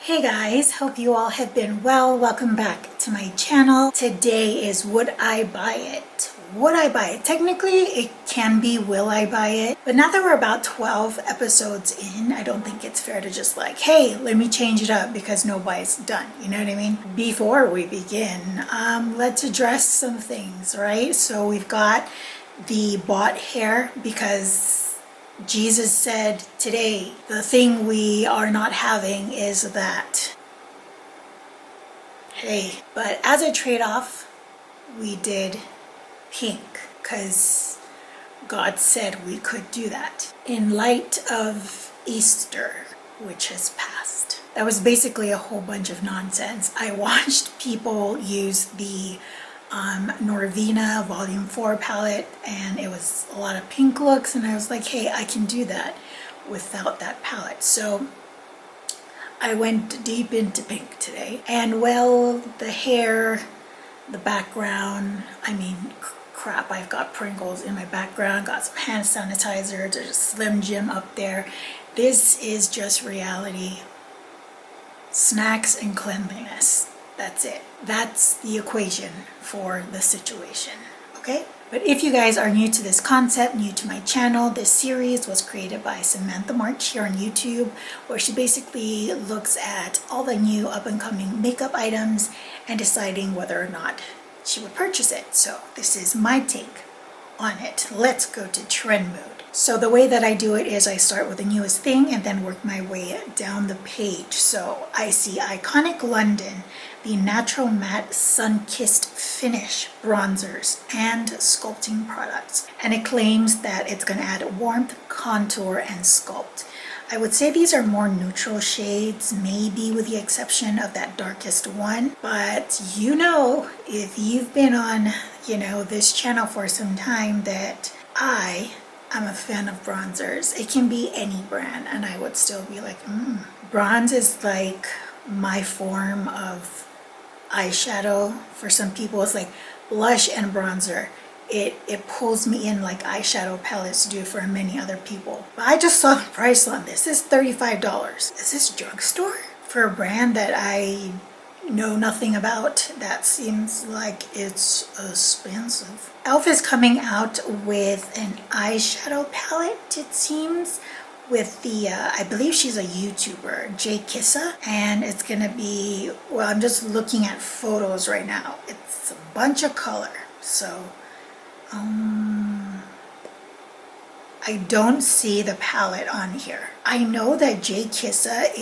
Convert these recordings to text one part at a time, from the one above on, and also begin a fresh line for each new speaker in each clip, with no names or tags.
Hey guys, hope you all have been well. Welcome back to my channel. Today is would I buy it? Would I buy it? Technically, it can be will I buy it? But now that we're about 12 episodes in, I don't think it's fair to just like, hey, let me change it up because nobody's done. You know what I mean? Before we begin, let's address some things, right? So we've got the bought hair because Jesus said today, the thing we are not having is that. Hey, but as a trade-off, we did pink because God said we could do that. In light of Easter, which has passed. That was basically a whole bunch of nonsense. I watched people use the Norvina Volume 4 palette, and it was a lot of pink looks, and I was like, hey, I can do that without that palette. So I went deep into pink today, and well, the hair, the background, I mean, crap, I've got Pringles in my background, got some hand sanitizer, there's a Slim Jim up there. This is just reality. Snacks and cleanliness. That's it. That's the equation for the situation, okay? But if you guys are new to this concept, new to my channel, this series was created by Samantha March here on YouTube, where she basically looks at all the new up-and-coming makeup items and deciding whether or not she would purchase it. So this is my take on it. Let's go to trend mode. So the way that I do it is I start with the newest thing and then work my way down the page. So I see Iconic London, the natural matte sun-kissed finish bronzers and sculpting products. And it claims that it's going to add warmth, contour, and sculpt. I would say these are more neutral shades, maybe with the exception of that darkest one. But you know, if you've been on, this channel for some time, that I'm a fan of bronzers. It can be any brand and I would still be like, Bronze is like my form of eyeshadow. For some people it's like blush and bronzer. It pulls me in like eyeshadow palettes do for many other people. But I just saw the price on this. This is $35. Is this drugstore? For a brand that I know nothing about, that seems like it's expensive. e.l.f. is coming out with an eyeshadow palette, it seems, with the, I believe she's a YouTuber, Jay Kissa, and it's gonna be, well, I'm just looking at photos right now. It's a bunch of color, so, I don't see the palette on here. I know that Jay Kissa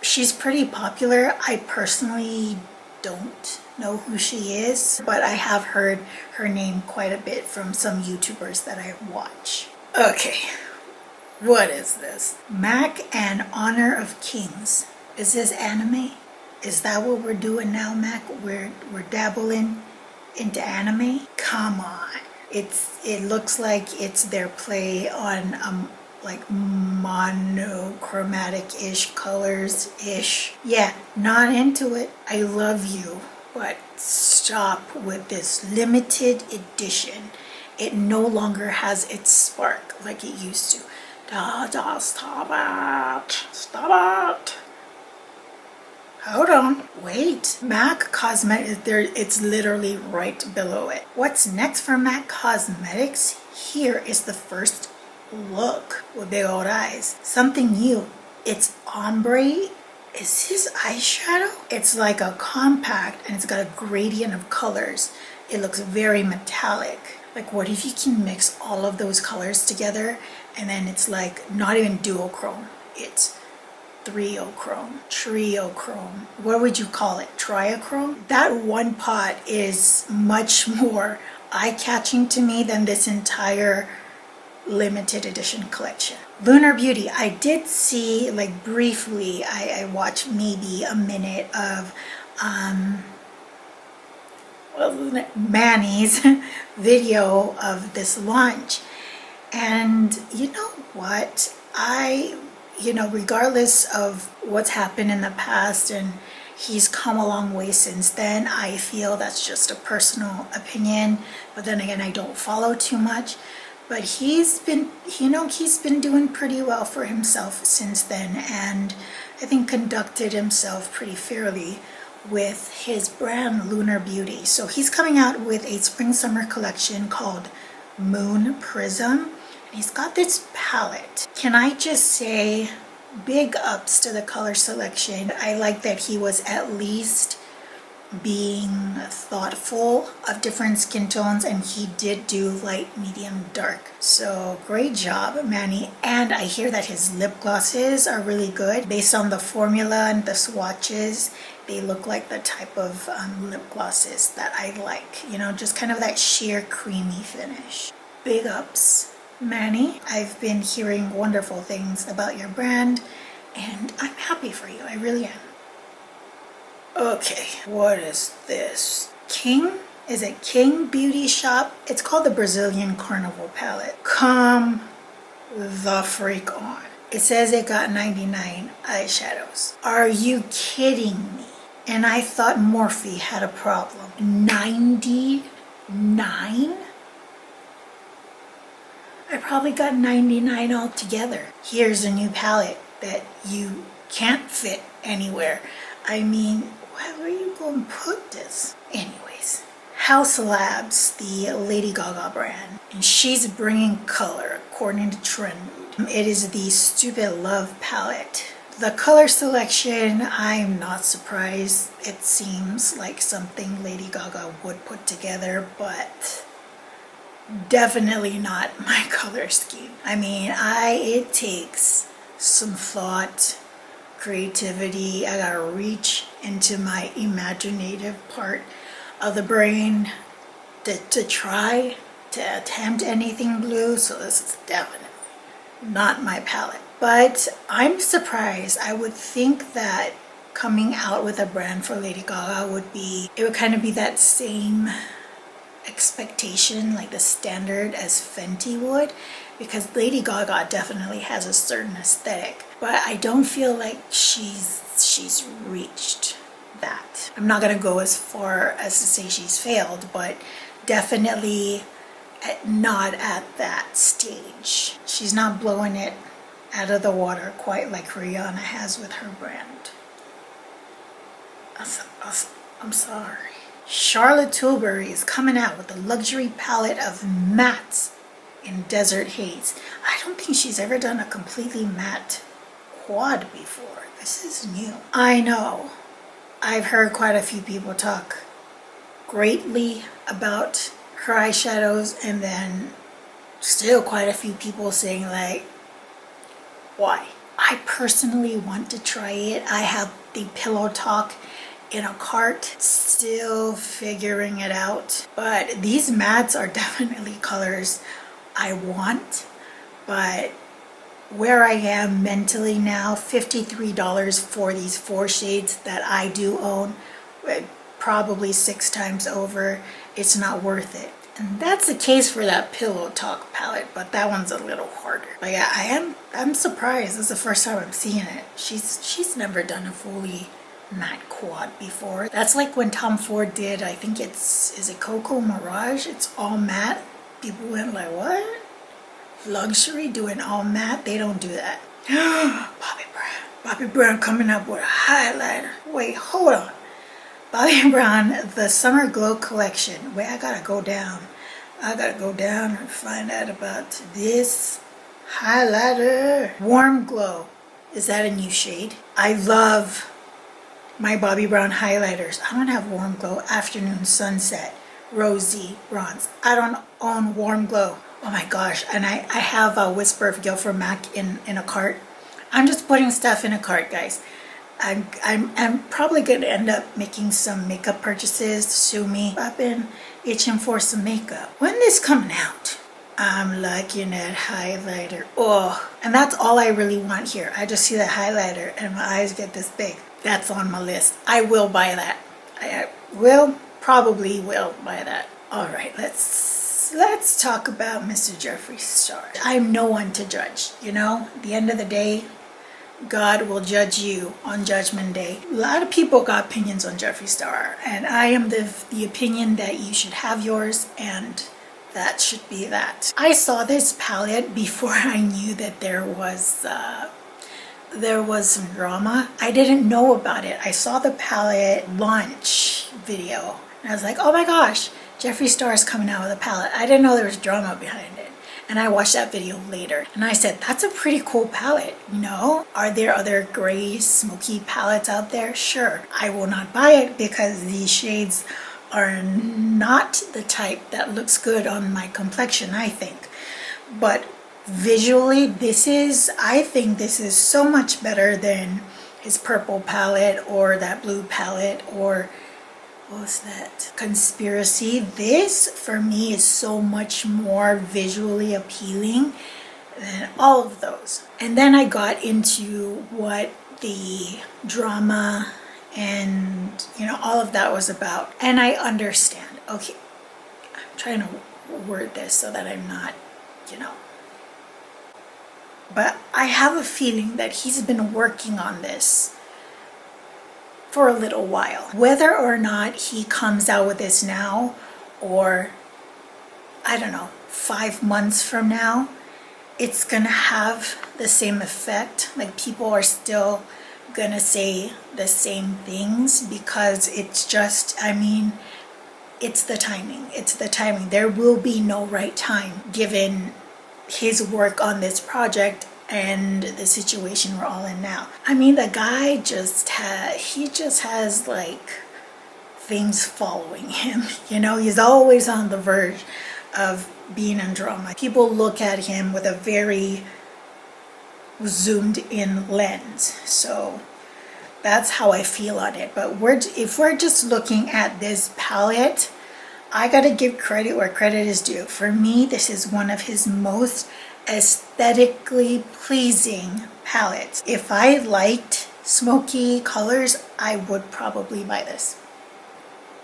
she's pretty popular. I personally don't know who she is, but I have heard her name quite a bit from some YouTubers that I watch. Okay, what is this? MAC and Honor of Kings. Is this anime? Is that what we're doing now, MAC? We're dabbling into anime? Come on. It looks like it's their play on like monochromatic-ish colors-ish. Yeah, not into it. I love you, but stop with this limited edition. It no longer has its spark like it used to. Stop it. Stop it. Hold on. Wait. MAC Cosmetics, it's literally right below it. What's next for MAC Cosmetics? Here is the first look with big old eyes. Something new. It's ombre. Is this eyeshadow? It's like a compact and it's got a gradient of colors. It looks very metallic. Like, what if you can mix all of those colors together and then it's like not even duochrome, it's triochrome. What would you call it? Triochrome? That one pot is much more eye-catching to me than this entire limited edition collection. Lunar Beauty, I did see, like, briefly, I watched maybe a minute of Manny's video of this launch, and you know what, regardless of what's happened in the past, and he's come a long way since then, I feel that's just a personal opinion, but then again, I don't follow too much. But he's been doing pretty well for himself since then, and I think, conducted himself pretty fairly with his brand Lunar Beauty. So he's coming out with a spring summer collection called Moon Prism. And he's got this palette. Can I just say, big ups to the color selection. I like that he was at least being thoughtful of different skin tones, and he did do light, medium, dark. So great job, Manny. And I hear that his lip glosses are really good. Based on the formula and the swatches, they look like the type of lip glosses that I like. You know, just kind of that sheer creamy finish. Big ups, Manny. I've been hearing wonderful things about your brand, and I'm happy for you. I really am. Okay, what is this? King? Is it King Beauty Shop? It's called the Brazilian Carnival palette. Come the freak on. It says it got 99 eyeshadows. Are you kidding me? And I thought Morphe had a problem. 99? I probably got 99 altogether. Here's a new palette that you can't fit anywhere. I mean, where are you going to put this? Anyways, House Labs, the Lady Gaga brand, and she's bringing color according to Trend. It is the Stupid Love palette. The color selection, I'm not surprised. It seems like something Lady Gaga would put together, but definitely not my color scheme. I mean, it takes some thought, creativity. I gotta reach into my imaginative part of the brain to try to attempt anything blue. So this is definitely not my palette. But I'm surprised. I would think that coming out with a brand for Lady Gaga it would kind of be that same expectation, like the standard as Fenty would, because Lady Gaga definitely has a certain aesthetic, but I don't feel like she's reached that. I'm not gonna go as far as to say she's failed, but definitely not at that stage. She's not blowing it out of the water quite like Rihanna has with her brand. I'm sorry. Charlotte Tilbury is coming out with a luxury palette of mattes in Desert Haze. I don't think she's ever done a completely matte quad before. This is new. I know. I've heard quite a few people talk greatly about her eyeshadows, and then still quite a few people saying like, why? I personally want to try it. I have the Pillow Talk in a cart, still figuring it out. But these mattes are definitely colors I want, but where I am mentally now, $53 for these 4 shades that I do own, probably 6 times over, it's not worth it. And that's the case for that Pillow Talk palette, but that one's a little harder. But yeah, I'm surprised. This is the first time I'm seeing it. She's never done a fully matte quad before. That's like when Tom Ford did, I think is it Coco Mirage? It's all matte. People went like, what? Luxury doing all matte? They don't do that. Bobbi Brown coming up with a highlighter. Wait, hold on. Bobbi Brown, the Summer Glow collection. Wait, I gotta go down and find out about this highlighter. Warm Glow. Is that a new shade? I love my Bobbi Brown highlighters. I don't have Warm Glow, Afternoon Sunset, Rosy, Bronze. I don't own Warm Glow. Oh my gosh. And I have a Whisper of Guilford Mac in a cart. I'm just putting stuff in a cart, guys. I'm probably going to end up making some makeup purchases. Sue me. I've been itching for some makeup. When this coming out? I'm liking that highlighter. Oh, and that's all I really want here. I just see the highlighter and my eyes get this big. That's on my list. I will buy that. I probably will buy that. All right, let's talk about Mr. Jeffree Star. I'm no one to judge, you know? At the end of the day, God will judge you on Judgment Day. A lot of people got opinions on Jeffree Star, and I am the opinion that you should have yours, and that should be that. I saw this palette before I knew that there was there was some drama. I didn't know about it. I saw the palette launch video and I was like, oh my gosh, Jeffree Star is coming out with a palette. I didn't know there was drama behind it. And I watched that video later and I said, that's a pretty cool palette, you know? Are there other gray, smoky palettes out there? Sure. I will not buy it because these shades are not the type that looks good on my complexion, I think. But visually, I think this is so much better than his purple palette or that blue palette or what was that? Conspiracy. This for me is so much more visually appealing than all of those. And then I got into what the drama and all of that was about. And I understand. Okay, I'm trying to word this so that I'm not, but I have a feeling that he's been working on this for a little while. Whether or not he comes out with this now or, I don't know, 5 months from now, it's gonna have the same effect. Like, people are still gonna say the same things because it's just, it's the timing. It's the timing. There will be no right time given his work on this project and the situation we're all in now. The guy he just has like things following him. He's always on the verge of being in drama. People look at him with a very zoomed in lens. So that's how I feel on it. But if we're just looking at this palette, I gotta give credit where credit is due. For me, this is one of his most aesthetically pleasing palettes. If I liked smoky colors, I would probably buy this.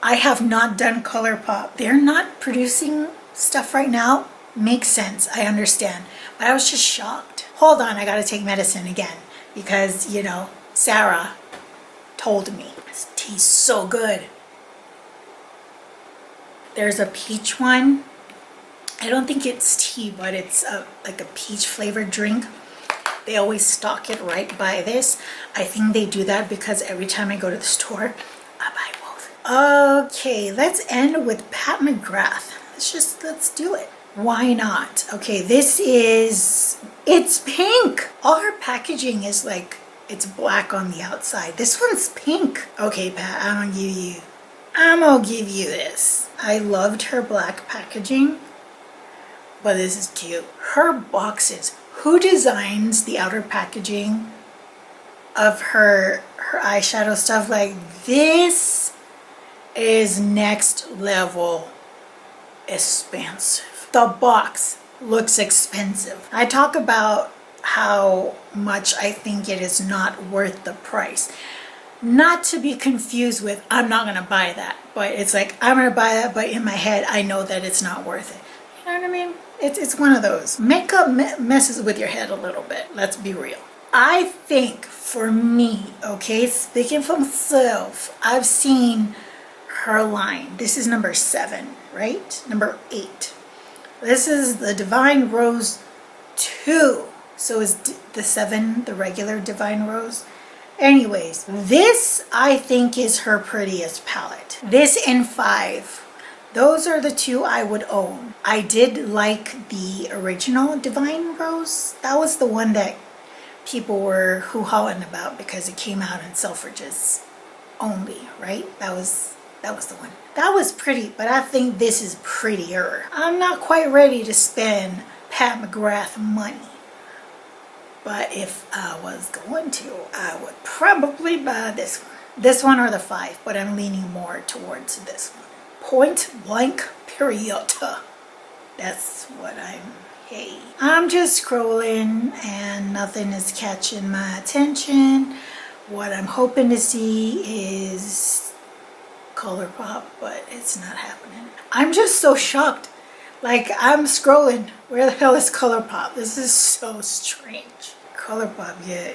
I have not done ColourPop. They're not producing stuff right now. Makes sense, I understand. But I was just shocked. Hold on, I gotta take medicine again because, Sarah told me. This tea's so good. There's a peach one. I don't think it's tea, but it's like a peach flavored drink. They always stock it right by this. I think they do that because every time I go to the store, I buy both. Okay, let's end with Pat McGrath. Let's do it. Why not? Okay, it's pink. All her packaging is like, it's black on the outside. This one's pink. Okay, Pat, I'm gonna give you this. I loved her black packaging, but this is cute. Her boxes. Who designs the outer packaging of her eyeshadow stuff? Like, this is next level expensive. The box looks expensive. I talk about how much I think it is not worth the price. Not to be confused with, I'm not gonna buy that, but it's like, I'm gonna buy that, but in my head I know that it's not worth it. You know what I mean? It's one of those. Makeup messes with your head a little bit, let's be real. I think for me, okay, speaking for myself, I've seen her line. This is number 7, right? Number 8. This is the Divine Rose 2. So is the 7 the regular Divine Rose? Anyways, this I think is her prettiest palette. This and 5. Those are the 2 I would own. I did like the original Divine Rose. That was the one that people were hoo-hawing about because it came out in Selfridges only, right? That was the one. That was pretty, but I think this is prettier. I'm not quite ready to spend Pat McGrath money. But if I was going to, I would probably buy this one. This one or the 5, but I'm leaning more towards this one. Point Blank Period. That's what I'm just scrolling and nothing is catching my attention. What I'm hoping to see is ColourPop, but it's not happening. I'm just so shocked. Like, I'm scrolling. Where the hell is ColourPop? This is so strange. ColourPop, you're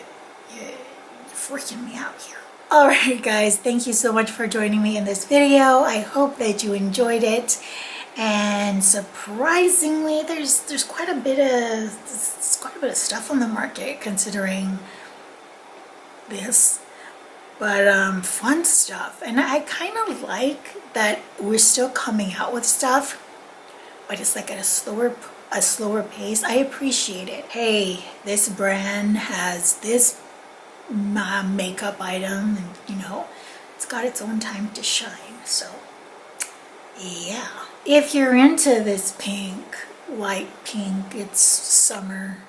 freaking me out here. Alright guys, thank you so much for joining me in this video. I hope that you enjoyed it. And surprisingly, there's quite a bit of stuff on the market considering this. But fun stuff. And I kind of like that we're still coming out with stuff, but it's like at a slower pace. I appreciate it. Hey, this brand has this makeup item, and you know, it's got its own time to shine. So yeah, if you're into this pink, light pink, it's summer,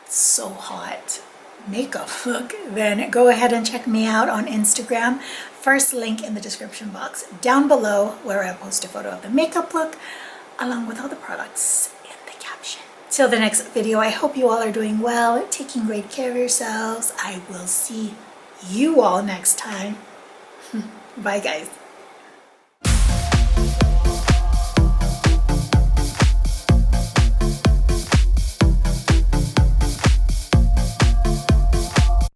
it's so hot makeup look, then go ahead and check me out on Instagram. First link in the description box down below, where I post a photo of the makeup look along with all the products in the caption. Till the next video, I hope you all are doing well, taking great care of yourselves. I will see you all next time. Bye guys.